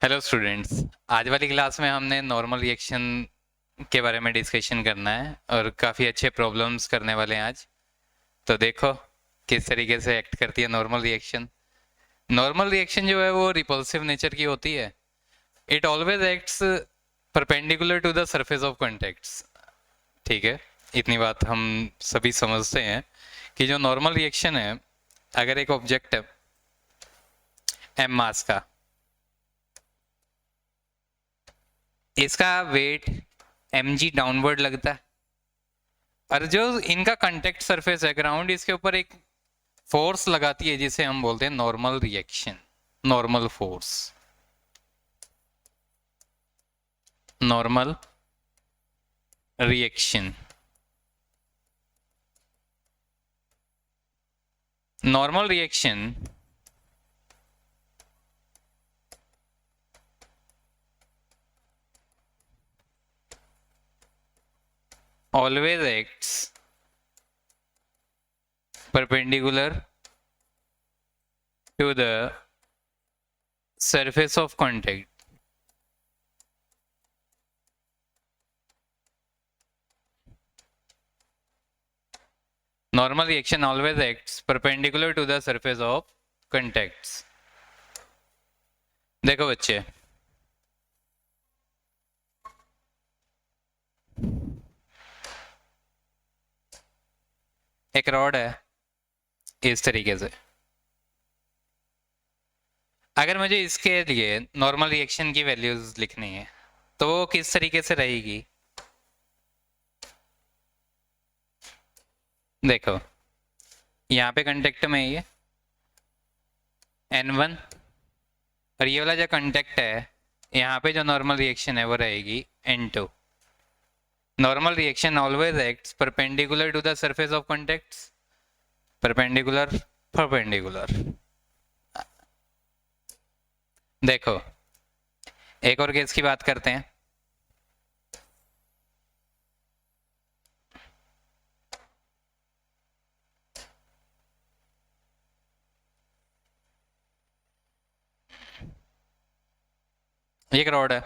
Hello students. आज वाली class में हमने नॉर्मल रिएक्शन के बारे में डिस्कशन करना है और काफ़ी अच्छे प्रॉब्लम्स करने वाले हैं आज। तो देखो किस तरीके से एक्ट करती है नॉर्मल रिएक्शन। नॉर्मल रिएक्शन जो है वो रिपल्सिव नेचर की होती है। It always acts perpendicular to the surface of contacts. ठीक है, इतनी बात हम सभी समझते हैं कि जो नॉर्मल रिएक्शन है, अगर एक ऑब्जेक्ट है एम मास का, इसका वेट mg डाउनवर्ड लगता है, और जो इनका कांटेक्ट सरफेस है ग्राउंड, इसके ऊपर एक फोर्स लगाती है जिसे हम बोलते हैं normal reaction, normal force, normal reaction. Normal reaction always acts perpendicular to the surface of contact. Normal reaction always acts perpendicular to the surface of contacts. देखो बच्चे, एक रॉड है इस तरीके से। अगर मुझे इसके लिए नॉर्मल रिएक्शन की वैल्यूज लिखनी है तो वो किस तरीके से रहेगी? देखो, यहाँ पे कंटेक्ट में ये N1, और ये वाला जो कंटेक्ट है यहाँ पे जो नॉर्मल रिएक्शन है वो रहेगी N2। Normal reaction always acts perpendicular to the surface of contacts, perpendicular perpendicular. देखो, एक और केस की बात करते हैं। एक रॉड है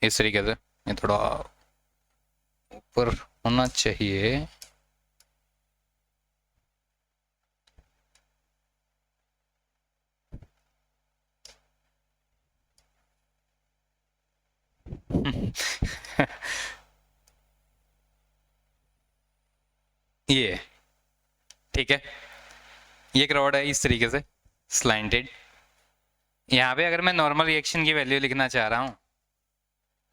इस तरीके से, ये थोड़ा ऊपर होना चाहिए। ये ठीक है, ये एक रॉड है इस तरीके से स्लाइंटेड। यहाँ पे अगर मैं नॉर्मल रिएक्शन की वैल्यू लिखना चाह रहा हूँ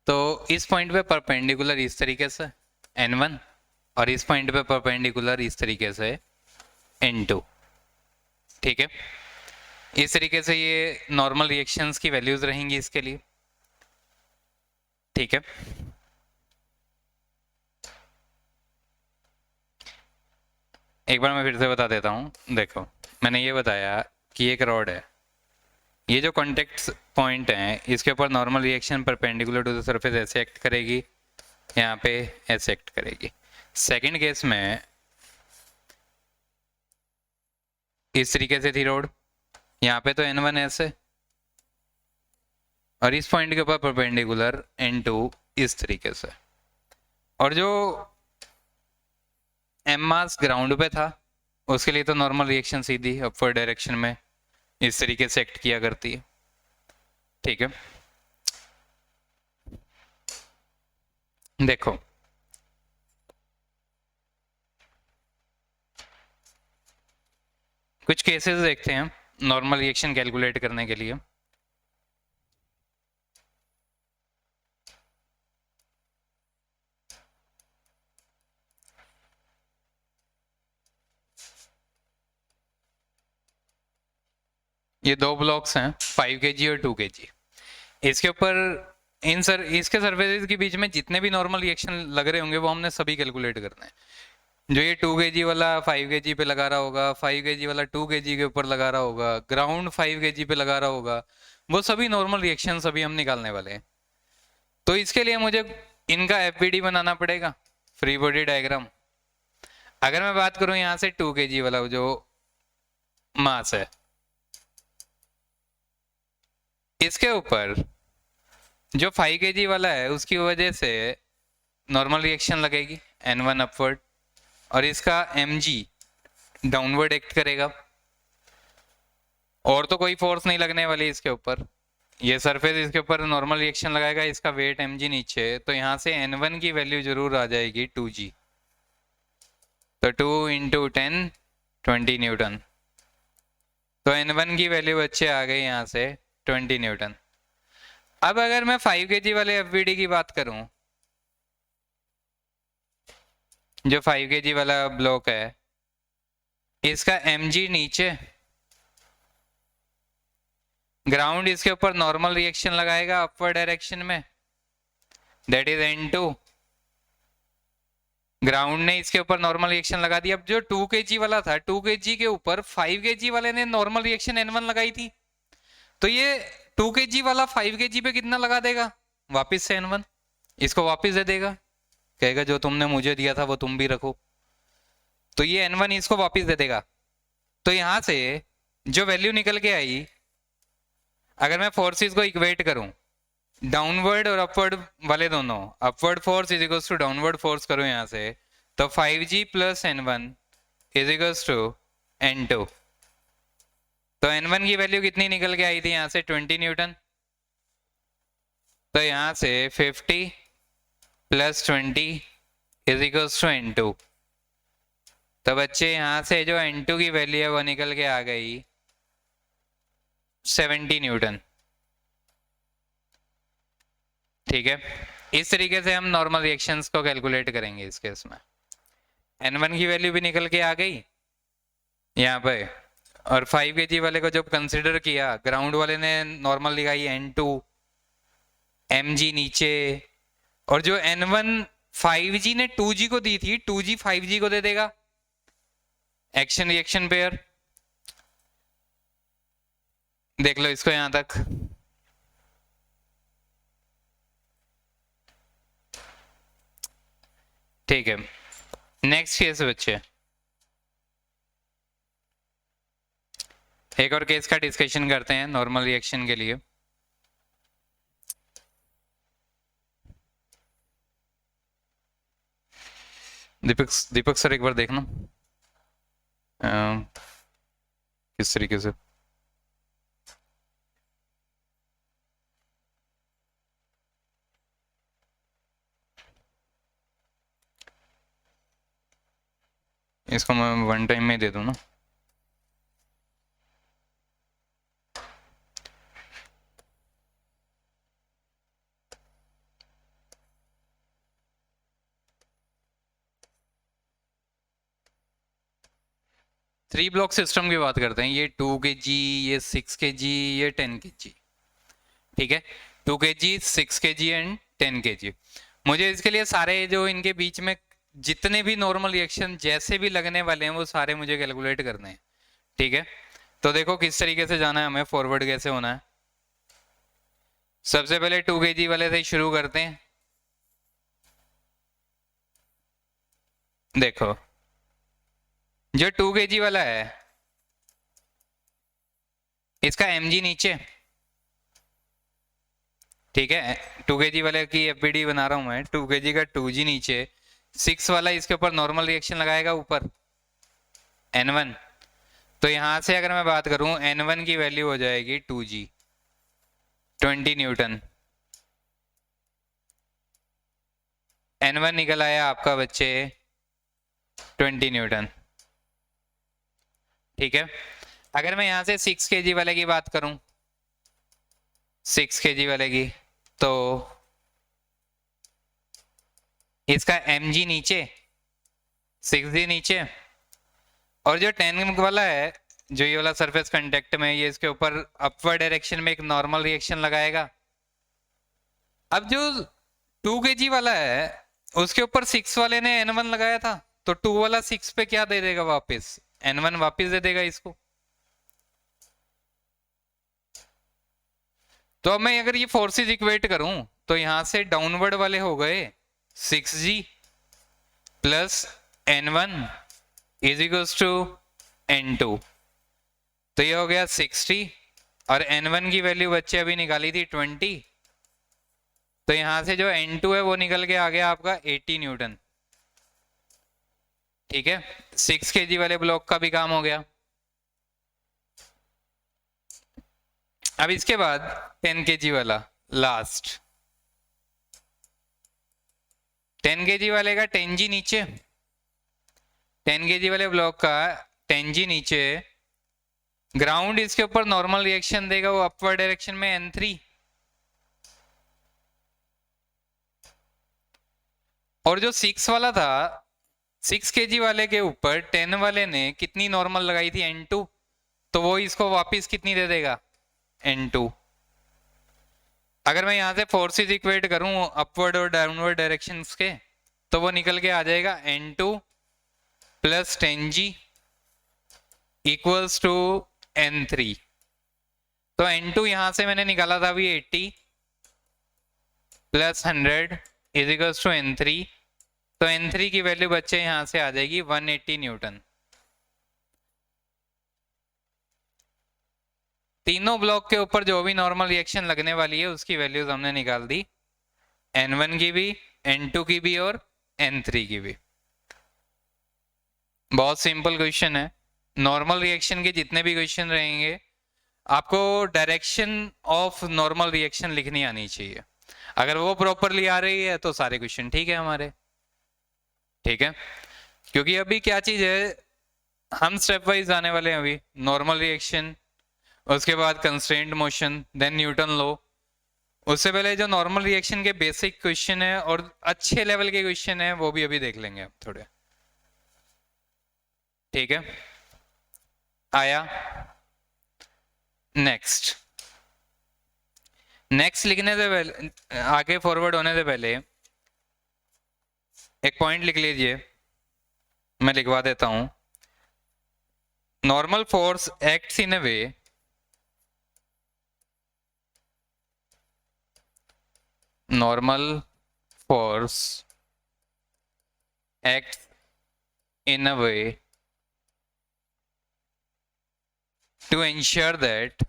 तो इस पॉइंट पे परपेंडिकुलर इस तरीके से N1, और इस पॉइंट पे परपेंडिकुलर इस तरीके से N2। ठीक है, इस तरीके से ये नॉर्मल रिएक्शंस की वैल्यूज रहेंगी इसके लिए। ठीक है, एक बार मैं फिर से बता देता हूँ। देखो, मैंने ये बताया कि एक रॉड है, ये जो कॉन्टेक्ट पॉइंट है इसके ऊपर normal reaction perpendicular to the surface ऐसे एक्ट करेगी, यहाँ पे ऐसे एक्ट करेगी। सेकंड केस में इस तरीके से थी रोड, यहाँ पे तो N1 ऐसे, और इस पॉइंट के ऊपर परपेंडिकुलर N2 इस तरीके से। और जो एम मास ग्राउंड पे था उसके लिए तो नॉर्मल रिएक्शन सीधी अपवर्ड डायरेक्शन में इस तरीके से एक्ट किया करती है। ठीक है, देखो कुछ केसेस देखते हैं नॉर्मल रिएक्शन कैलकुलेट करने के लिए। ये दो ब्लॉक्स हैं 5 kg और 2 kg। इसके ऊपर इसके सर्फेसेस के बीच में जितने भी नॉर्मल रिएक्शन लग रहे होंगे वो हमने सभी कैलकुलेट करने हैं। जो ये 2 kg वाला 5 kg पे लगा रहा होगा, 5 kg वाला 2 kg के ऊपर लगा रहा होगा, ग्राउंड 5 kg पे लगा रहा होगा, वो सभी नॉर्मल रिएक्शन सभी हम निकालने वाले हैं। तो इसके लिए मुझे इनका एफबीडी बनाना पड़ेगा, फ्री बॉडी डायग्राम। अगर मैं बात करूं यहाँ से 2 kg वाला जो मास है, इसके ऊपर जो 5 kg वाला है उसकी वजह से नॉर्मल रिएक्शन लगेगी N1 अपवर्ड, और इसका mg डाउनवर्ड एक्ट करेगा, और तो कोई फोर्स नहीं लगने वाली इसके ऊपर। ये सरफेस इसके ऊपर नॉर्मल रिएक्शन लगाएगा, इसका वेट mg नीचे, तो यहाँ से N1 की वैल्यू जरूर आ जाएगी 2g, तो 2 इंटू 10 20 न्यूटन। तो N1 की वैल्यू बच्चे आ गई यहाँ से 20 न्यूटन। अब अगर मैं 5 kg वाले FBD की बात करूं, जो 5 kg वाला ब्लॉक है, इसका mg नीचे, ग्राउंड इसके ऊपर नॉर्मल रिएक्शन लगाएगा अपवर्ड डायरेक्शन में, दैट इज N2। ग्राउंड ने इसके ऊपर नॉर्मल रिएक्शन लगा दिया। अब जो 2 kg वाला था, 2 kg के ऊपर 5 kg वाले ने नॉर्मल रिएक्शन N1 लगाई थी, तो ये 2 kg वाला 5 kg पे कितना लगा देगा, वापस से N1 इसको वापस दे देगा, कहेगा जो तुमने मुझे दिया था वो तुम भी रखो, तो ये N1 इसको वापस दे देगा। तो यहां से जो वैल्यू निकल के आई, अगर मैं फोर्सेस को इक्वेट करूं, डाउनवर्ड और अपवर्ड वाले दोनों, upward force is equals to downward force करो यहां से, तो 5g plus N1 is equals to N2। तो N1 की वैल्यू कितनी निकल के आई थी यहां से 20 न्यूटन, तो यहां से 50 plus 20 is equals to N2। तो बच्चे यहां से जो N2 की वैल्यू है वो निकल के आ गई 70 न्यूटन। ठीक है, इस तरीके से हम नॉर्मल रिएक्शंस को कैलकुलेट करेंगे इस केस में। N1 की वैल्यू भी निकल के आ गई यहाँ पे, और 5 kg वाले को जब कंसिडर किया, ग्राउंड वाले ने नॉर्मल लगाई N2, mg नीचे, और जो N1 5g ने 2g को दी थी, 2g 5g को दे देगा, एक्शन रिएक्शन पेयर। देख लो इसको यहां तक। ठीक है, नेक्स्ट केस बच्चे, एक और केस का डिस्कशन करते हैं नॉर्मल रिएक्शन के लिए। दीपक सर एक बार देखना किस तरीके से। इसको मैं वन टाइम में दे दूं ना। थ्री ब्लॉक सिस्टम की बात करते हैं, ये 2 kg, ये 6 kg, ये 10 kg। ठीक है, 2 kg, 6 kg एंड 10 kg। मुझे इसके लिए सारे जो इनके बीच में जितने भी नॉर्मल रिएक्शन जैसे भी लगने वाले हैं वो सारे मुझे कैलकुलेट करने हैं। ठीक है, तो देखो किस तरीके से जाना है हमें, फॉरवर्ड कैसे होना है। सबसे पहले 2 kg वाले से शुरू करते हैं। देखो जो 2 kg वाला है, इसका mg नीचे, ठीक है, 2 kg वाले की FBD बना रहा हूं मैं, 2 kg का 2g नीचे, 6 वाला इसके ऊपर नॉर्मल रिएक्शन लगाएगा ऊपर N1। तो यहां से अगर मैं बात करूं, N1 की वैल्यू हो जाएगी 2g 20 न्यूटन। N1 निकल आया आपका बच्चे 20 न्यूटन। ठीक है, अगर मैं यहां से 6 kg वाले की बात करूं, 6 kg वाले की, तो इसका mg नीचे, 6g नीचे, और जो 10 वाला है, जो ये वाला सरफेस कांटेक्ट में, ये इसके ऊपर अपवर्ड डायरेक्शन में एक नॉर्मल रिएक्शन लगाएगा। अब जो 2 kg वाला है उसके ऊपर 6 वाले ने N1 लगाया था, तो 2 वाला 6 पे क्या दे देगा, वापस N1 वापस दे देगा इसको। तो अब मैं अगर ये फोर्सेस इक्वेट करूं, तो यहां से डाउनवर्ड वाले हो गए 6g plus N1 is equals to N2, तो ये हो गया 60 और n1 की वैल्यू बच्चे अभी निकाली थी 20, तो यहां से जो n2 है वो निकल के आ गया आपका 80 न्यूटन। ठीक है, 6 kg वाले ब्लॉक का भी काम हो गया। अब इसके बाद 10 kg वाला लास्ट, 10 kg वाले का 10G नीचे, 10 kg वाले ब्लॉक का 10G नीचे, ग्राउंड इसके ऊपर नॉर्मल रिएक्शन देगा वो अपवर्ड डायरेक्शन में n3, और जो 6 वाला था 6 kg वाले के ऊपर 10 वाले ने कितनी नॉर्मल लगाई थी n2, तो वो इसको वापस कितनी दे देगा n2। अगर मैं यहां से फोर्सेस इक्वेट करूं अपवर्ड और डाउनवर्ड डायरेक्शंस के, तो वो निकल के आ जाएगा n2 plus 10G equals to n3। तो n2 यहां से मैंने निकाला था अभी 80 plus 100 is equals to n3, तो n3 की वैल्यू बच्चे यहां से आ जाएगी 180 न्यूटन। तीनों ब्लॉक के ऊपर जो भी नॉर्मल रिएक्शन लगने वाली है उसकी वैल्यूज हमने निकाल दी, n1 की भी, n2 की भी और n3 की भी। बहुत सिंपल क्वेश्चन है। नॉर्मल रिएक्शन के जितने भी क्वेश्चन रहेंगे आपको डायरेक्शन ऑफ नॉर्मल रिएक्शन लिखनी आनी चाहिए। अगर वो प्रॉपरली आ रही है तो सारे क्वेश्चन ठीक है हमारे। ठीक है, क्योंकि अभी क्या चीज है, हम स्टेप वाइज आने वाले हैं। अभी नॉर्मल रिएक्शन, उसके बाद constraint motion, then Newton law. उससे पहले जो नॉर्मल रिएक्शन के बेसिक क्वेश्चन है और अच्छे लेवल के क्वेश्चन है वो भी अभी देख लेंगे हम थोड़े। ठीक है, आया नेक्स्ट। नेक्स्ट लिखने से पहले, आगे फॉरवर्ड होने से पहले एक पॉइंट लिख लीजिए, मैं लिखवा देता हूं। Normal force acts in a way, normal force acts in a way to ensure that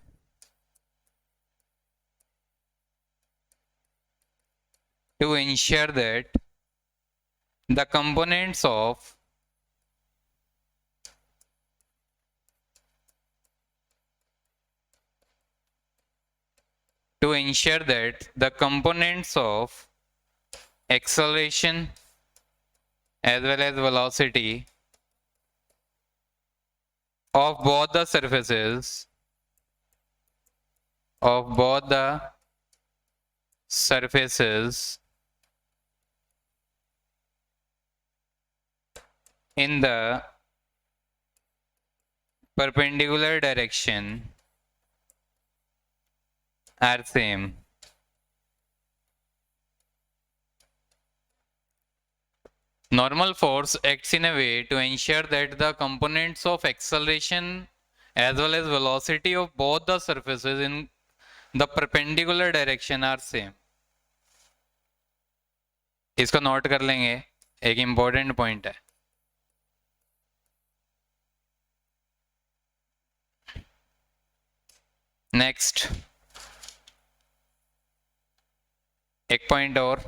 the components of acceleration as well as velocity of both the surfaces in the perpendicular direction are same. Normal force acts in a way to ensure that the components of acceleration as well as velocity of both the surfaces in the perpendicular direction are same. इसको note कर लेंगे, एक important point है। Next एक point और,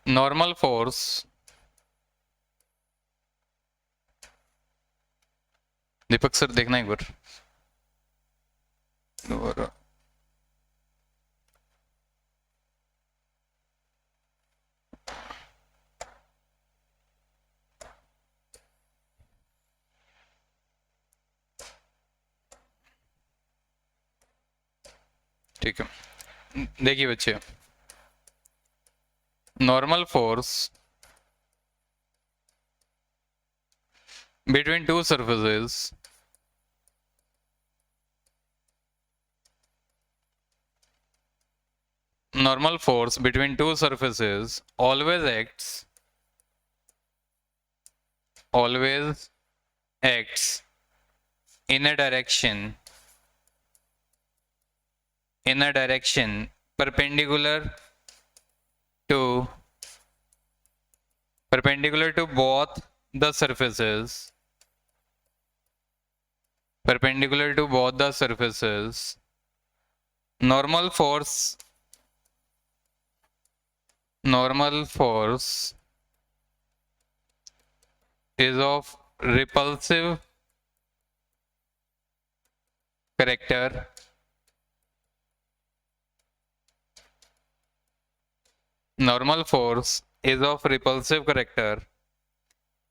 normal force दीपक sir देखना एक बार, ठीक है। देखिए बच्चे, normal force between two surfaces always acts in a direction in a direction perpendicular to both the surfaces, normal force is of repulsive character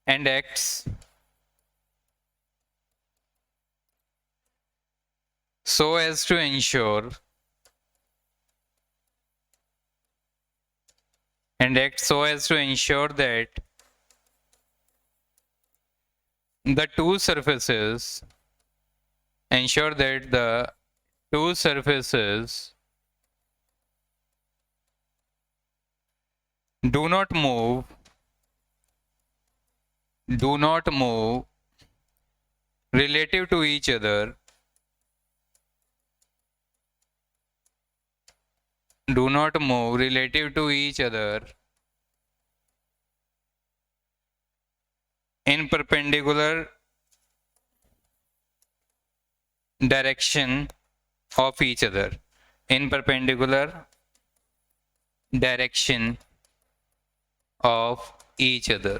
and acts so as to ensure that the two surfaces do not move relative to each other in perpendicular direction of each other.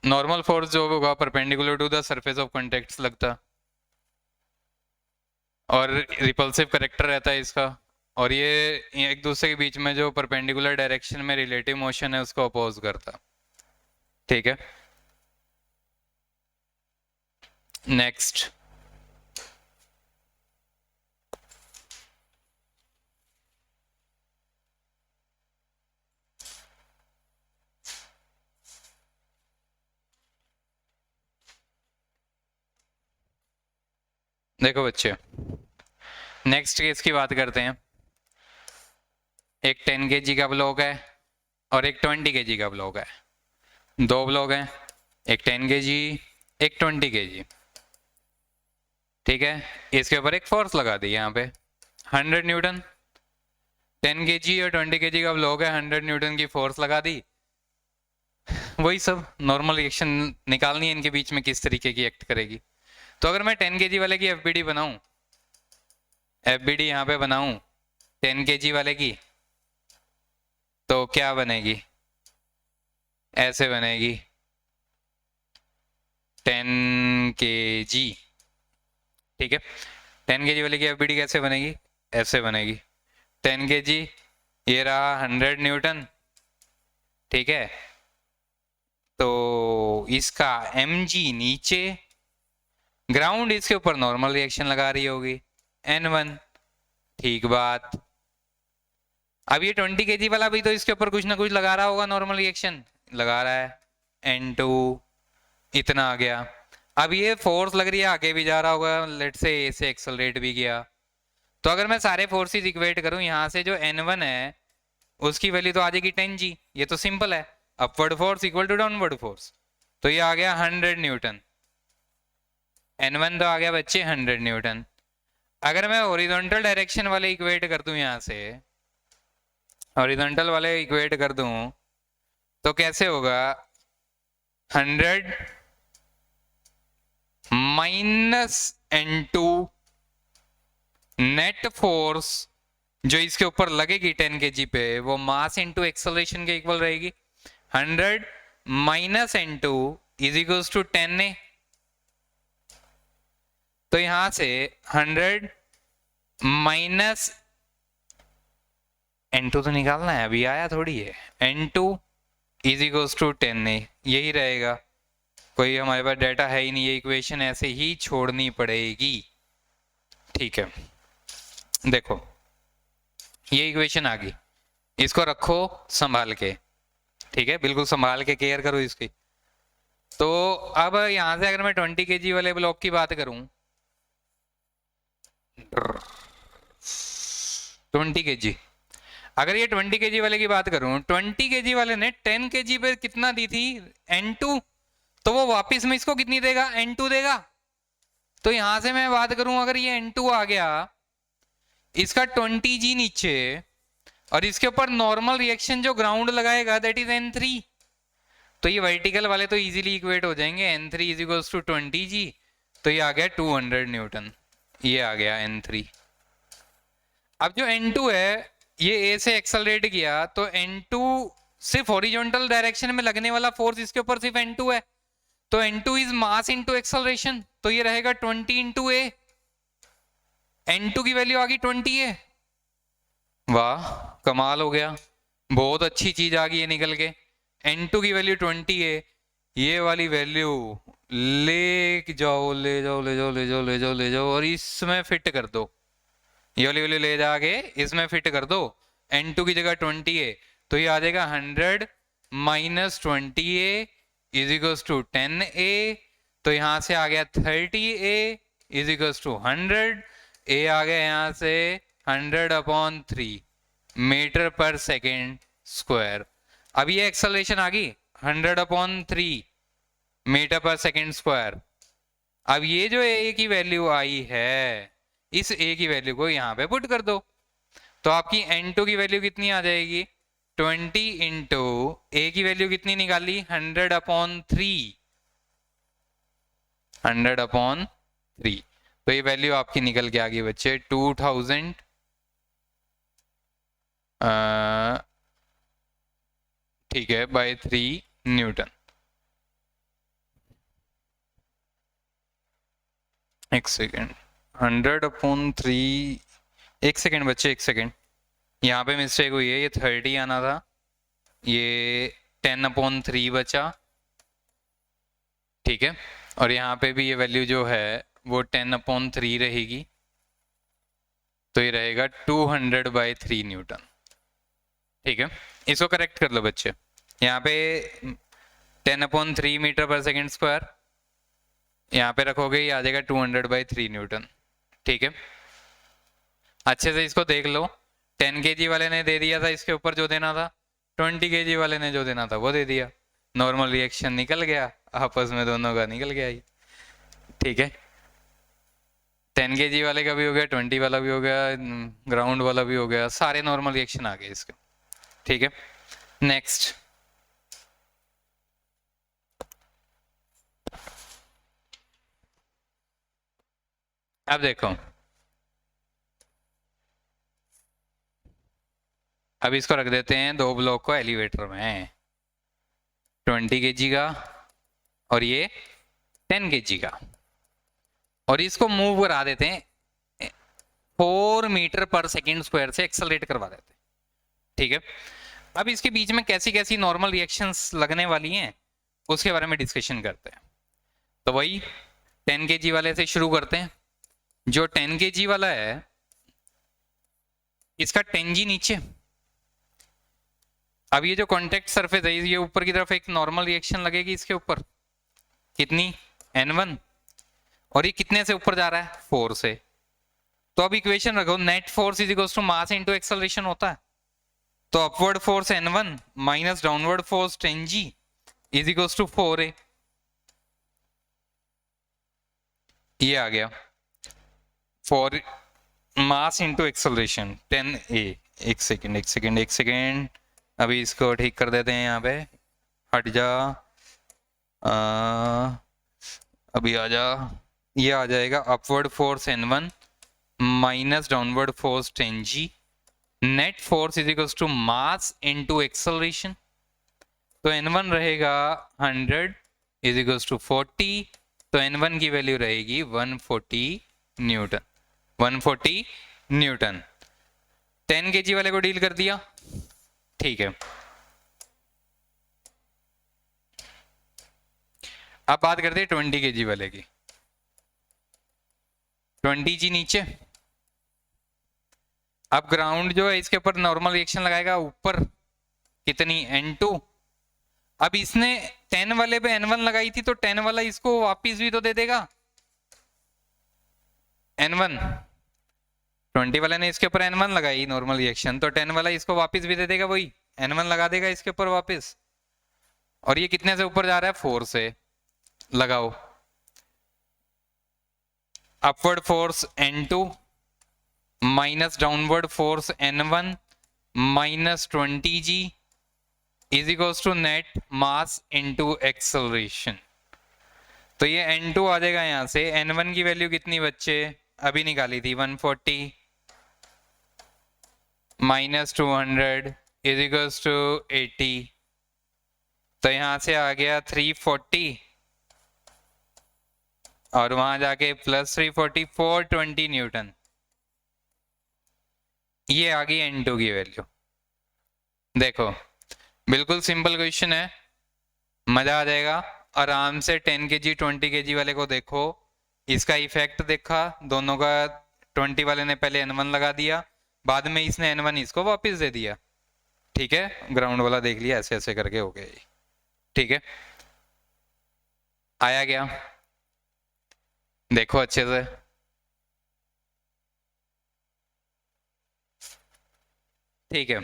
Normal force जो होगा perpendicular to the surface of contacts लगता, और repulsive character रहता है इसका, और ये एक दूसरे के बीच में जो परपेंडिकुलर डायरेक्शन में रिलेटिव मोशन है उसको अपोज करता। ठीक है, नेक्स्ट देखो बच्चे, नेक्स्ट केस की बात करते हैं। एक 10 kg का ब्लॉक है और एक 20 kg का ब्लॉक है। दो ब्लॉक हैं, एक 10 kg एक 20 kg। ठीक है, इसके ऊपर एक फोर्स लगा दी यहाँ पे 100 न्यूटन। 10 kg और 20 kg का ब्लॉक है, 100 न्यूटन की फोर्स लगा दी। वही सब नॉर्मल रिएक्शन निकालनी है इनके बीच में किस तरीके की एक्ट करेगी। तो अगर मैं 10 kg वाले की एफबीडी बनाऊं, एफबीडी यहाँ पे बनाऊं 10 kg वाले की, तो क्या बनेगी? ऐसे बनेगी 10 kg। ठीक है, 10 kg वाले की एफबीडी कैसे बनेगी? ऐसे बनेगी 10 kg, ये रहा 100 न्यूटन। ठीक है, तो इसका mg नीचे, ग्राउंड इसके ऊपर नॉर्मल रिएक्शन लगा रही होगी N1। ठीक बात। अब ये 20 kg वाला भी तो इसके ऊपर कुछ ना कुछ लगा रहा होगा, नॉर्मल रिएक्शन लगा रहा है N2, इतना आ गया। अब ये फोर्स लग रही है, आगे भी जा रहा होगा, लेट से ए से एक्सेलरेट भी गया। तो अगर मैं सारे फोर्सेस इक्वेट करूं, यहाँ से जो N1 है उसकी वैल्यू तो आ जाएगी 10G। ये तो सिंपल है, upward force equal to downward force. तो ये आ गया 100 न्यूटन। N1 तो आ गया बच्चे 100 न्यूटन। अगर मैं हॉरिजॉन्टल डायरेक्शन वाले इक्वेट कर दूं, यहाँ से हॉरिजॉन्टल वाले इक्वेट कर दूं, तो कैसे होगा? 100 माइनस N2 नेट फोर्स जो इसके ऊपर लगेगी 10 kg पे, वो मास इंटू एक्सेलरेशन के इक्वल रहेगी। 100 minus N2 is equals to 10A। तो यहां से 100 माइनस N2 तो निकालना है, अभी आया थोड़ी है। N2 is equals to 10A, यही रहेगा। कोई हमारे पास डेटा है ही नहीं, ये इक्वेशन ऐसे ही छोड़नी पड़ेगी। ठीक है, देखो ये इक्वेशन आ गई, इसको रखो संभाल के। ठीक है, बिल्कुल संभाल के केयर करो इसकी। तो अब यहां से अगर मैं 20 kg वाले ब्लॉक की बात करूं, 20 kg, अगर ये 20 kg वाले की बात करूं, 20 kg वाले ने 10 kg पे कितना दी थी, N2, तो वो वापस में इसको कितनी देगा, N2 देगा। तो यहां से मैं बात करूं, अगर ये N2 आ गया, इसका 20G नीचे, और इसके ऊपर नॉर्मल रिएक्शन जो ग्राउंड लगाएगा दैट इज N3, तो ये वर्टिकल वाले तो इजीली इक्वेट हो जाएंगे। N3 is equals to 20G, तो ये आ गया 200 न्यूटन, ये आ गया N3। अब जो N2 है, ये A से एक्सेलरेट किया, तो N2 सिर्फ हॉरिजॉन्टल डायरेक्शन में लगने वाला फोर्स इसके ऊपर सिर्फ N2 है, तो N2 is mass into acceleration, तो ये रहेगा 20 इंटू A। N2 की वैल्यू आ गई 20 A। वाह, कमाल हो गया, बहुत अच्छी चीज आ गई है निकल के। N2 की वैल्यू 20 A, ये वाली वैल्यू ले जाओ ले जाओ ले जाओ ले जाओ ले जाओ ले जाओ और इसमें फिट कर दो, ये वाली वैल्यू ले जाके इसमें फिट कर दो, N2 की जगह 20A, तो ये आ जाएगा 100 minus 20A is equals to 10A, तो यहां से आ गया 30A is equals to 100, A आ गया यहां से 100/3 मीटर पर सेकेंड स्क्वायर। अब ये एक्सेलरेशन आ गई 100/3 मीटर पर सेकेंड स्क्वायर। अब ये जो A की वैल्यू आई है, इस A की वैल्यू को यहां पे पुट कर दो, तो आपकी N2 की वैल्यू कितनी आ जाएगी, 20 इंटू A की वैल्यू कितनी निकाली, 100/3, 100/3, तो ये वैल्यू आपकी निकल के आ गई बच्चे 2000 ठीक है बाय 3 न्यूटन। एक सेकेंड, 100/3, एक सेकेंड बच्चे, एक सेकेंड, यहाँ पे मिस्टेक हुई है, ये 30 आना था, ये 10/3 बचा, ठीक है, और यहाँ पे भी ये वैल्यू जो है वो 10/3 रहेगी, तो ये रहेगा 200/3 न्यूटन। ठीक है, इसको करेक्ट कर लो बच्चे, यहाँ पे 10/3 मीटर पर सेकेंड स्क्वायर, यहाँ पे रखोगे ये आ जाएगा 200/3 न्यूटन। ठीक है, अच्छे से इसको देख लो, 10 kg वाले ने दे दिया था इसके ऊपर जो देना था, 20 kg वाले ने जो देना था वो दे दिया, नॉर्मल रिएक्शन निकल गया आपस में, दोनों का निकल गया ये। ठीक है, 10 kg वाले का भी हो गया, 20 वाला भी हो गया, ग्राउंड वाला भी हो गया, सारे नॉर्मल रिएक्शन आ गए इसके। ठीक है, नेक्स्ट, अब देखो, अब इसको रख देते हैं दो ब्लॉक को एलिवेटर में, 20 kg का और ये 10 kg का, और इसको मूव करा देते हैं 4 मीटर पर सेकेंड स्क्वायर से एक्सेलरेट करवा देते हैं। ठीक है, अब इसके बीच में कैसी कैसी नॉर्मल रिएक्शंस लगने वाली हैं उसके बारे में डिस्कशन करते हैं। तो वही 10 kg वाले से शुरू करते हैं। जो 10 kg वाला है, इसका 10G नीचे, अब ये जो कॉन्टेक्ट सरफेस है, ये ऊपर की तरफ एक नॉर्मल रिएक्शन लगेगी इसके ऊपर, कितनी, N1, और ये कितने से ऊपर जा रहा है, 4 से। तो अब इक्वेशन रखो, net force is equals to mass into acceleration होता है, तो upward force N1 minus downward force 10G is equals to 4A, ये आ गया, for mass into acceleration 10A। एक सेकेंड एक सेकेंड एक सेकेंड, अभी इसको ठीक कर देते हैं, यहाँ पे हट जा, अभी आ जा, ये आ जाएगा upward force N1 minus downward force 10G, net force is equals to mass into acceleration, तो N1 रहेगा 100 इज इक्वल्स टू 40, तो N1 की वैल्यू रहेगी 140 न्यूटन, 140 न्यूटन। 10 kg वाले को डील कर दिया। ठीक है, अब बात करते हैं 20 kg वाले की। 20G नीचे, अब ग्राउंड जो है इसके ऊपर नॉर्मल रिएक्शन लगाएगा, ऊपर कितनी, N2, अब इसने 10 वाले पे N1 लगाई थी, तो 10 वाला इसको वापिस भी तो दे देगा, N1, 20 वाले ने इसके ऊपर n1 लगाई नॉर्मल रिएक्शन, तो 10 वाला इसको वापस भी दे देगा, वही n1 लगा देगा इसके ऊपर वापस। और ये कितने से ऊपर जा रहा है? 4 से। लगाओ upward force n2 minus downward force n1 minus 20g is equals to net mass into acceleration. तो ये n2 आ जाएगा यहां से। n1 की वैल्यू कितनी बच्चे अभी निकाली थी? 140 माइनस 200 इज इक्वल्स टू 80। तो यहां से आ गया 340 और वहां जाके प्लस 340 420 न्यूटन। ये आ गई n2 की वैल्यू। देखो बिल्कुल सिंपल क्वेश्चन है, मजा आ जाएगा आराम से। 10 kg 20 kg वाले को देखो, इसका इफेक्ट देखा दोनों का। 20 वाले ने पहले n1 लगा दिया, बाद में इसने n1 इसको वापस दे दिया। ठीक है, ग्राउंड वाला देख लिया, ऐसे ऐसे करके हो गया। ठीक है, आया क्या? देखो अच्छे से। ठीक है,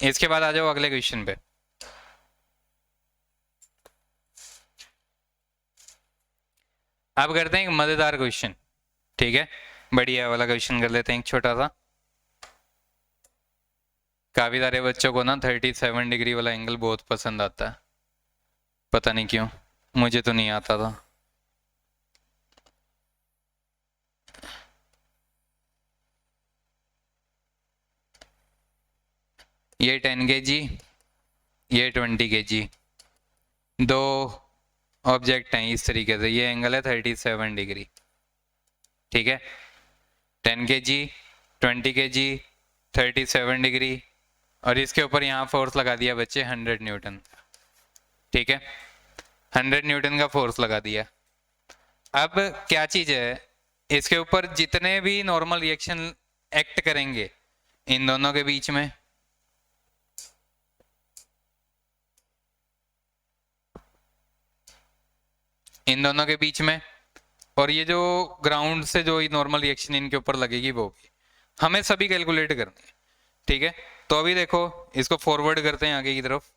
इसके बाद आ जाओ अगले क्वेश्चन पे। अब करते हैं एक मजेदार क्वेश्चन। ठीक है, बढ़िया वाला क्वेश्चन कर लेते हैं एक छोटा सा। काफी सारे बच्चों को ना 37 डिग्री वाला एंगल बहुत पसंद आता है, पता नहीं क्यों, मुझे तो नहीं आता था। ये 10 kg, ये 20 kg, दो ऑब्जेक्ट हैं इस तरीके से। ये एंगल है 37 डिग्री। ठीक है, 10 kg 20 kg 37 डिग्री, और इसके ऊपर यहाँ फोर्स लगा दिया बच्चे 100 न्यूटन। ठीक है, 100 न्यूटन का फोर्स लगा दिया। अब क्या चीज है, इसके ऊपर जितने भी नॉर्मल रिएक्शन एक्ट करेंगे इन दोनों के बीच में, इन दोनों के बीच में, और ये जो ग्राउंड से जो नॉर्मल रिएक्शन इनके ऊपर लगेगी वो भी हमें सभी कैलकुलेट करनी है। ठीक है, तो अभी देखो इसको फॉरवर्ड करते हैं आगे की तरफ।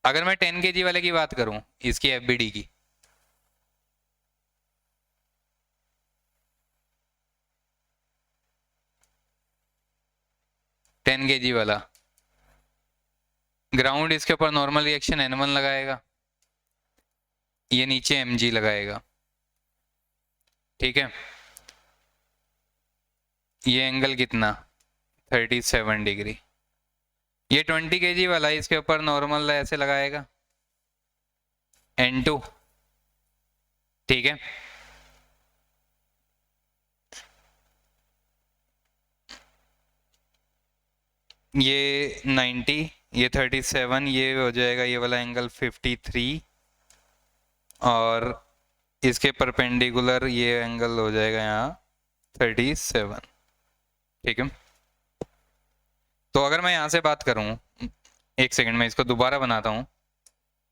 अगर मैं 10 kg वाले की बात करूं, इसकी एफबीडी की, टेन के जी वाला ग्राउंड, इसके ऊपर नॉर्मल रिएक्शन n1 लगाएगा, ये नीचे mg लगाएगा। ठीक है, ये एंगल कितना? 37 डिग्री। ये 20 kg वाला इसके ऊपर नॉर्मल ऐसे लगाएगा n2। ठीक है, ये 90, ये 37, ये हो जाएगा ये वाला एंगल 53, और इसके परपेंडिकुलर ये एंगल हो जाएगा यहाँ 37। ठीक है, तो अगर मैं यहाँ से बात करूँ, एक सेकंड में इसको दोबारा बनाता हूँ,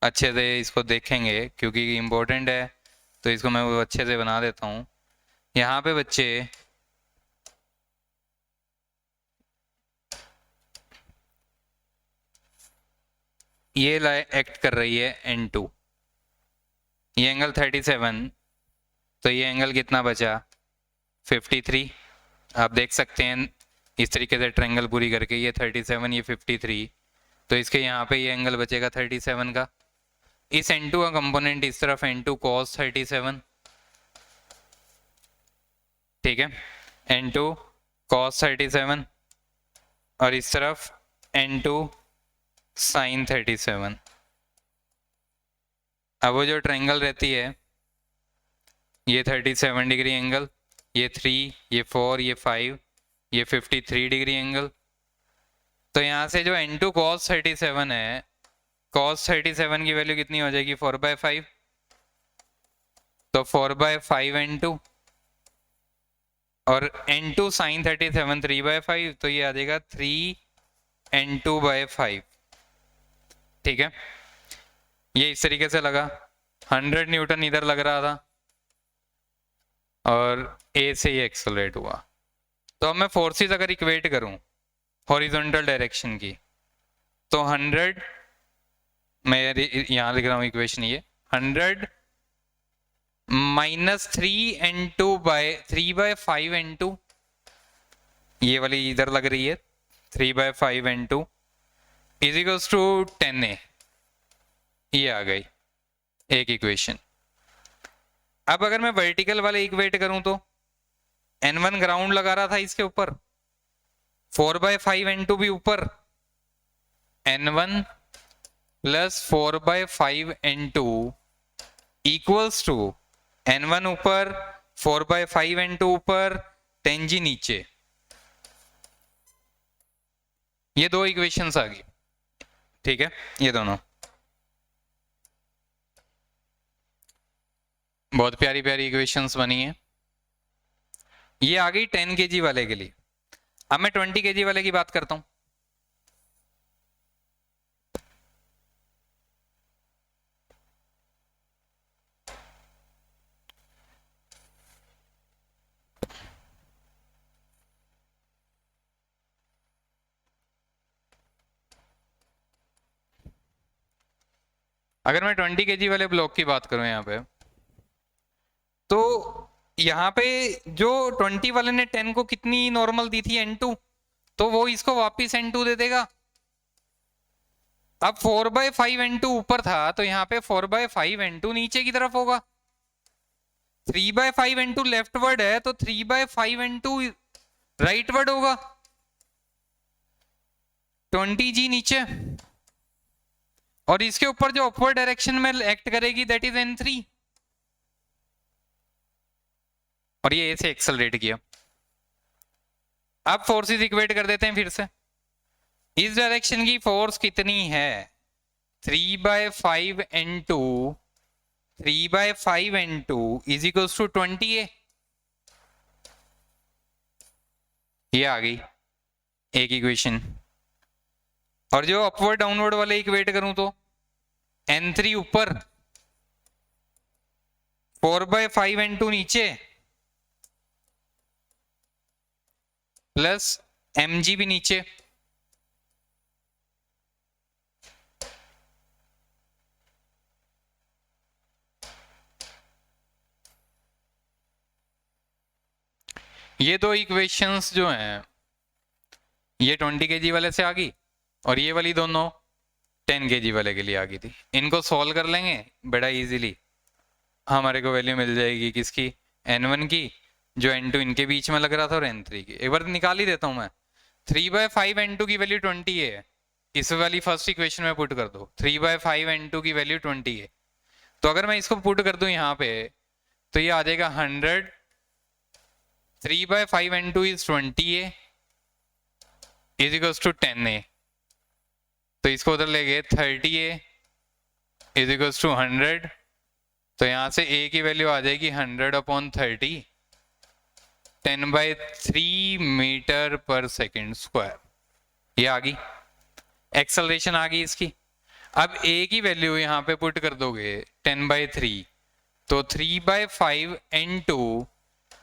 अच्छे से इसको देखेंगे क्योंकि इम्पोर्टेंट है, तो इसको मैं अच्छे से बना देता हूँ। यहाँ पे बच्चे ये एक्ट कर रही है n2, ये एंगल 37, तो ये एंगल कितना बचा? 53। आप देख सकते हैं इस तरीके से ट्रायंगल पूरी करके, ये 37 ये 53, तो इसके यहाँ पे ये एंगल बचेगा 37 का। इस n2 का कंपोनेंट इस तरफ n2 cos 37। ठीक है, n2 cos 37, और इस तरफ n2 sin 37। अब वो जो ट्रायंगल रहती है, ये 37 डिग्री एंगल, ये 3, ये 4, ये 5, ये 53 डिग्री एंगल। तो यहाँ से जो n2 cos 37 है, cos 37 की वैल्यू कितनी हो जाएगी? 4/5। तो 4/5 n2, और n2 sin 37 3/5, तो ये आ जाएगा 3 n2/5। ठीक है, ये इस तरीके से लगा। 100 न्यूटन इधर लग रहा था और ए से ही एक्सेलरेट हुआ। तो अब मैं फोर्सेस अगर इक्वेट करूं हॉरिजॉन्टल डायरेक्शन की, तो 100, मैं यहां लिख रहा हूं इक्वेशन, ये 100 माइनस 3 by 5 ये वाली इधर लग रही है 3/5 इज इक्वल्स टू 10a, ये आ गई एक इक्वेशन। अब अगर मैं वर्टिकल वाले इक्वेट करूं तो n1 ग्राउंड लगा रहा था इसके ऊपर, 4/5 भी ऊपर, n1 plus 4/5 equals to n1 ऊपर, 4/5 ऊपर, 10g नीचे। ये दो इक्वेशंस आ गई, ठीक है, ये दोनों बहुत प्यारी प्यारी इक्वेशंस बनी है। ये आ गई 10 kg वाले के लिए। अब मैं 20 kg वाले की बात करता हूं। अगर मैं 20 kg वाले ब्लॉक की बात करूं यहां पे, तो यहां पे जो 20 वाले ने 10 को कितनी नॉर्मल दी थी n2, तो वो इसको वापिस n2 दे देगा। अब 4/5 n2 ऊपर था, तो यहाँ पे 4/5 n2 नीचे की तरफ होगा। 3/5 n2 लेफ्टवर्ड है, तो 3/5 n2 राइटवर्ड होगा। 20g नीचे, और इसके ऊपर जो अपवर्ड डायरेक्शन में एक्ट करेगी दैट इज n3, और ये ऐसे एक्सेलरेट किया। अब फोर्सेस इक्वेट कर देते हैं फिर से। इस डायरेक्शन की फोर्स कितनी है, 3/5 n2, 3/5 n2 is equals to 20a, ये आ गई एक इक्वेशन। और जो अपवर्ड डाउनवर्ड वाले इक्वेट करूं तो n3 ऊपर, 4/5 n2 नीचे, प्लस mg भी नीचे। ये दो इक्वेशंस जो हैं, ये 20 kg वाले से आ गई, और ये वाली दोनों 10 kg वाले के लिए आ गई थी। इनको सॉल्व कर लेंगे बड़ा इजीली, हमारे को वैल्यू मिल जाएगी किसकी, n1 की, जो n2 इनके बीच में लग रहा था, और n3 की। एक बार निकाल ही देता हूं मैं। 3/5 n2 की वैल्यू 20 है, इस वाली फर्स्ट इक्वेशन में पुट कर दो। 3/5 n2 की वैल्यू 20 है, तो अगर मैं इसको पुट कर दूं यहाँ पे, तो ये आ जाएगा 100, 3/5 n2 is 20a is equals to 10a, तो इसको उधर ले गए 30a इज इक्वल्स टू 100, तो यहां से a की वैल्यू आ जाएगी 100/30, 10/3 मीटर पर सेकेंड स्क्वायर, ये आ गई एक्सेलरेशन आ गई इसकी। अब a की वैल्यू यहां पे पुट कर दोगे 10/3, तो 3/5 n2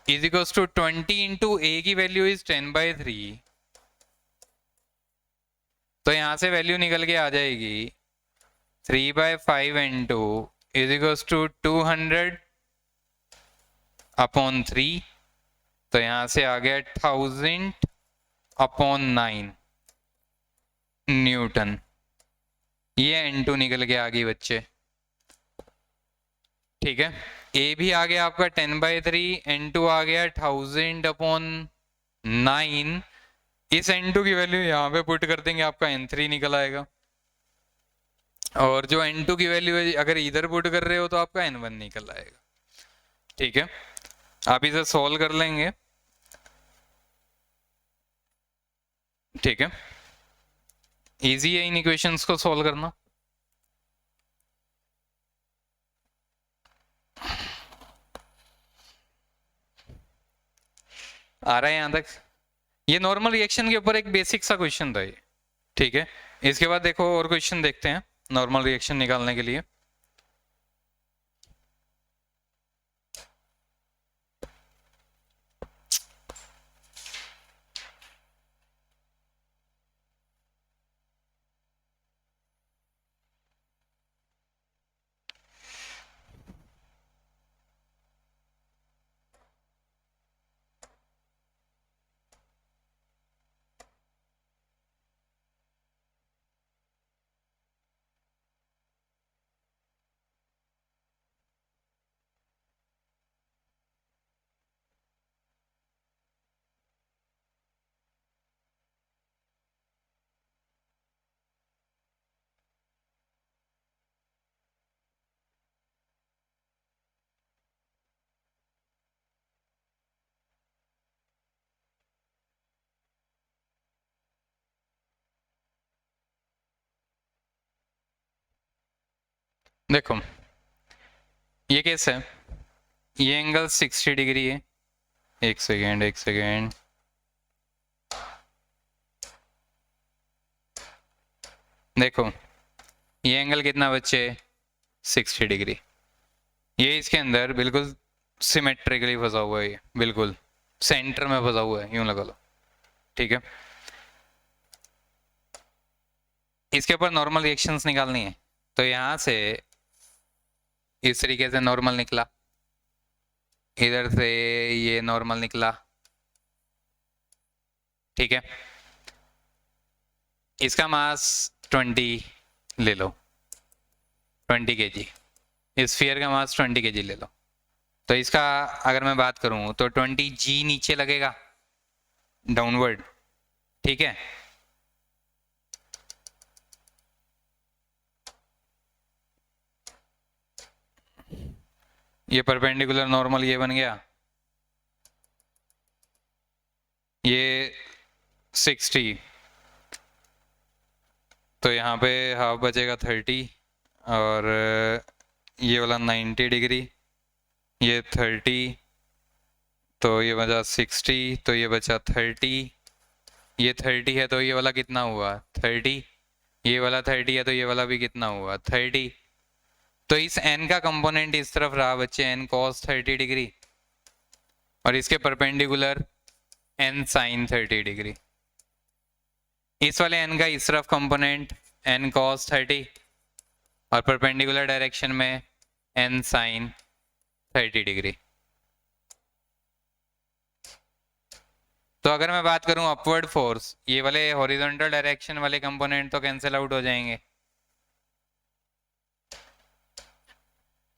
is equals to 20 into a की वैल्यू इज 10/3, तो यहां से वैल्यू निकल के आ जाएगी 3/5 n2 इज इक्वल्स टू 200/3, तो यहां से आ गया 1000/9 न्यूटन। ये n2 निकल के आ गई बच्चे, ठीक है। a भी आ गया आपका 10/3, n2 आ गया 1000/9। इस n2 की वैल्यू यहाँ पे पुट कर देंगे, आपका n3 निकल आएगा। और जो n2 की वैल्यू अगर इधर पुट कर रहे हो तो आपका n1 निकल आएगा, ठीक है। आप इसे सॉल्व कर लेंगे, ठीक है। इजी है इन इक्वेशंस को सॉल्व करना। आ रहा है यहां तक? ये नॉर्मल रिएक्शन के ऊपर एक बेसिक सा क्वेश्चन था ये, ठीक है। इसके बाद देखो और क्वेश्चन देखते हैं नॉर्मल रिएक्शन निकालने के लिए। देखो ये केस है, ये एंगल 60 डिग्री है। एक सेकेंड एक सेकेंड, देखो ये एंगल कितना बच्चे, 60 डिग्री। ये इसके अंदर बिल्कुल सिमेट्रिकली फंसा हुआ है, ये बिल्कुल सेंटर में फंसा हुआ है, यूं लगा लो, ठीक है। इसके ऊपर नॉर्मल रिएक्शंस निकालनी है, तो यहां से इस तरीके से नॉर्मल निकला, इधर से ये नॉर्मल निकला, ठीक है। इसका मास 20 ले लो, 20 kg। इस स्फीयर का मास 20 kg ले लो, तो इसका अगर मैं बात करूं तो 20 g नीचे लगेगा डाउनवर्ड, ठीक है। ये परपेंडिकुलर नॉर्मल ये बन गया, ये 60, तो यहाँ पे हाफ बचेगा 30, और ये वाला 90 डिग्री, ये 30, तो ये बचा 60, तो ये बचा 30, ये 30 है तो ये वाला कितना हुआ 30, ये वाला 30 है तो ये वाला भी कितना हुआ 30। तो इस n का कंपोनेंट इस तरफ रहा बच्चे, n cos 30 डिग्री, और इसके परपेंडिकुलर n sin 30 डिग्री। इस वाले n का इस तरफ कंपोनेंट n cos 30, और परपेंडिकुलर डायरेक्शन में n sin 30 डिग्री। तो अगर मैं बात करूं अपवर्ड फोर्स, ये वाले हॉरिजॉन्टल डायरेक्शन वाले कंपोनेंट तो कैंसिल आउट हो जाएंगे,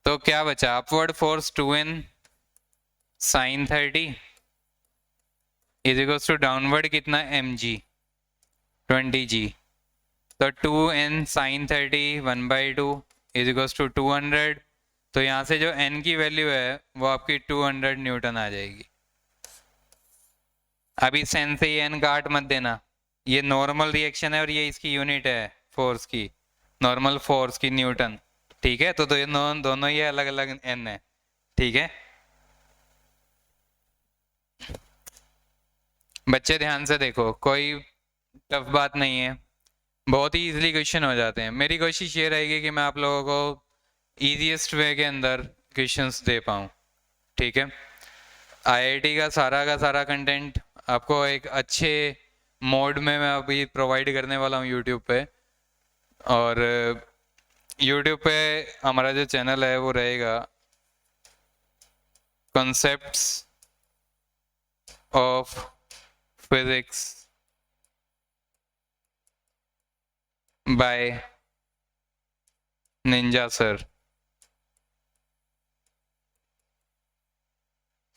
तो क्या बचा upward force 2n sin 30 is equals to downward कितना mg 20g, तो 2n sin 30 1/2 is equals to 200, तो यहाँ से जो n की वैल्यू है वो आपकी 200 न्यूटन आ जाएगी। अभी सेन से ये n काट मत देना, ये नॉर्मल रिएक्शन है और ये इसकी यूनिट है फोर्स की, नॉर्मल फोर्स की न्यूटन, ठीक है। तो ये दोनों ये अलग अलग n है, ठीक है। बच्चे ध्यान से देखो, कोई टफ बात नहीं है, बहुत ही इजीली क्वेश्चन हो जाते हैं। मेरी कोशिश ये रहेगी कि मैं आप लोगों को इजीएस्ट वे के अंदर क्वेश्चंस दे पाऊँ, ठीक है। आईआईटी का सारा कंटेंट आपको एक अच्छे मोड में मैं अभी प्रोवाइड करने वाला हूँ यूट्यूब पे, और यूट्यूब पे हमारा जो चैनल है वो रहेगा concepts of physics bye Ninja sir,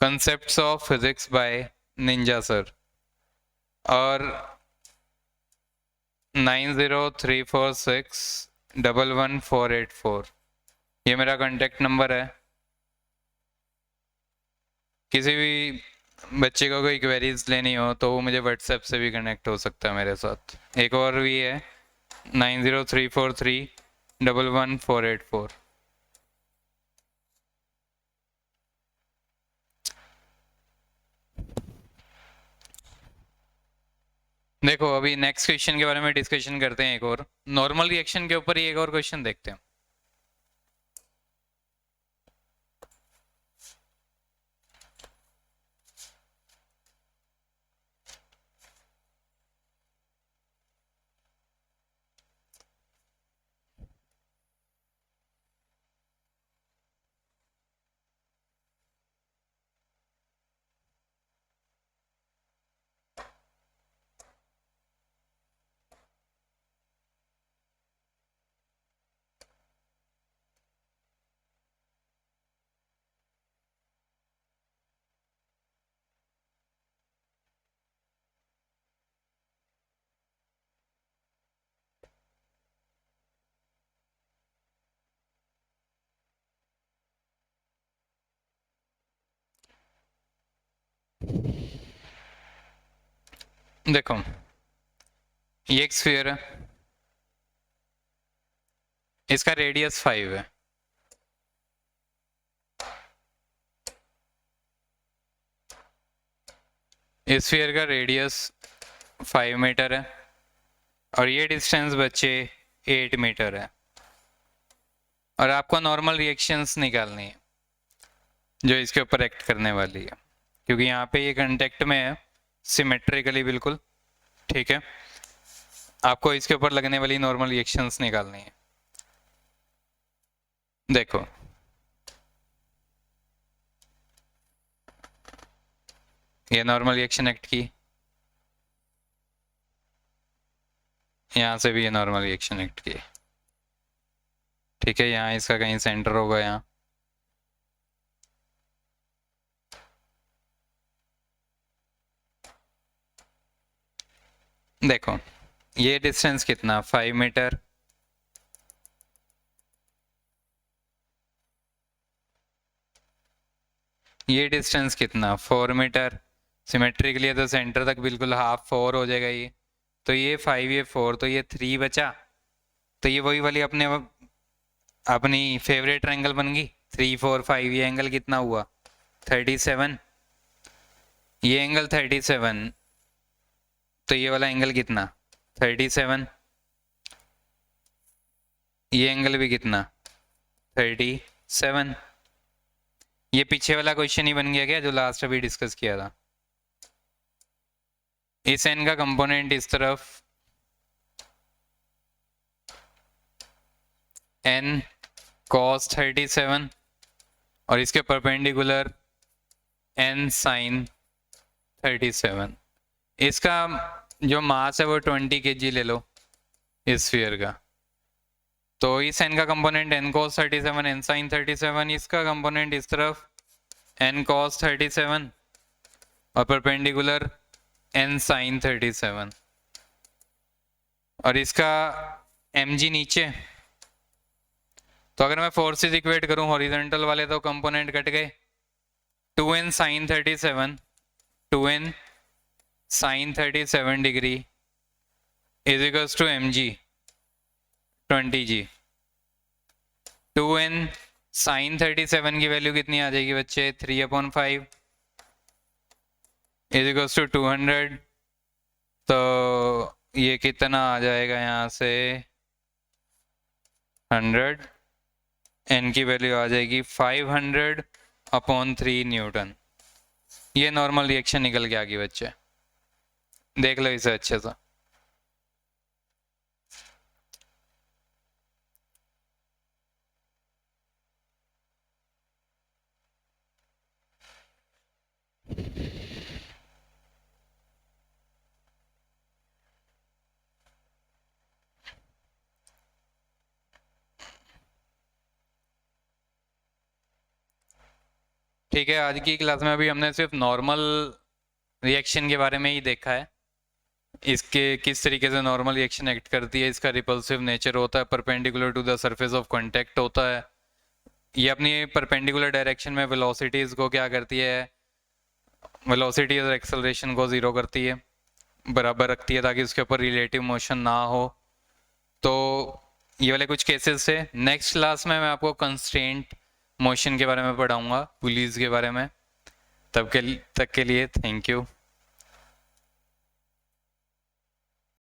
concepts of physics bye Ninja sir, और 9034611484 ये मेरा कांटेक्ट नंबर है। किसी भी बच्चे को कोई क्वेरीज लेनी हो तो वो मुझे व्हाट्सएप से भी कनेक्ट हो सकता है मेरे साथ। एक और भी है 9034311484। देखो अभी नेक्स्ट क्वेश्चन के बारे में डिस्कशन करते हैं, एक और नॉर्मल रिएक्शन के ऊपर ही एक और क्वेश्चन देखते हैं। देखो ये एक स्फीयर है, इसका रेडियस 5 है, इस स्फीयर का रेडियस 5 मीटर है और ये डिस्टेंस बच्चे 8 मीटर है, और आपको नॉर्मल रिएक्शंस निकालनी है जो इसके ऊपर एक्ट करने वाली है, क्योंकि यहाँ पे ये कांटेक्ट में है सिमेट्रिकली बिल्कुल, ठीक है। आपको इसके ऊपर लगने वाली नॉर्मल रिएक्शंस निकालनी है। देखो ये नॉर्मल रिएक्शन एक्ट की, यहाँ से भी ये नॉर्मल रिएक्शन एक्ट की, ठीक है। यहाँ इसका कहीं सेंटर होगा यहाँ, देखो ये डिस्टेंस कितना 5 मीटर, ये डिस्टेंस कितना 4 मीटर, सिमेट्रिकली है तो सेंटर तक बिल्कुल हाफ 4 हो जाएगा ये, तो ये 5 ये 4 तो ये 3 बचा, तो ये वही वाली अपनी फेवरेट एंगल बन गई 3 4 5। ये एंगल कितना हुआ 37, ये एंगल 37, तो ये वाला एंगल कितना 37, ये एंगल भी कितना 37। ये पीछे वाला क्वेश्चन ही बन गया क्या जो लास्ट अभी डिस्कस किया था। इस एन का कंपोनेंट इस तरफ n cos 37 और इसके परपेंडिकुलर n sin 37। इसका जो मास है वो 20 kg ले लो इस स्फीयर का, तो इस n का component n cos 37 n sin 37, इसका कंपोनेंट इस तरफ n cos 37 और परपेंडिकुलर n sin 37, और इसका mg नीचे। तो अगर मैं फोर्सेस इक्वेट करूं हॉरिजॉन्टल वाले तो कंपोनेंट कट गए, 2n sin 37 2n sin 37 degree is equals to mg 20g। 2n sin 37 की वैल्यू कितनी आ जाएगी बच्चे 3/5 इज इक्वल्स टू 200, तो ये कितना आ जाएगा यहाँ से 100, n की वैल्यू आ जाएगी 500/3 न्यूटन। ये नॉर्मल रिएक्शन निकल के आ गई बच्चे, देख लो इसे अच्छे से। ठीक है, आज की क्लास में अभी हमने सिर्फ नॉर्मल रिएक्शन के बारे में ही देखा है, इसके किस तरीके से नॉर्मल रिएक्शन एक्ट करती है, इसका रिपल्सिव नेचर होता है, perpendicular to the surface of contact होता है, ये अपनी परपेंडिकुलर डायरेक्शन में वेलोसिटीज को क्या करती है, वेलोसिटी और एक्सेलरेशन को जीरो करती है, बराबर रखती है ताकि उसके ऊपर रिलेटिव मोशन ना हो। तो ये वाले कुछ केसेस थे। नेक्स्ट क्लास में मैं आपको कंस्ट्रेंट मोशन के बारे में पढ़ाऊंगा, पुलीज के बारे में। तब तक के लिए थैंक यू।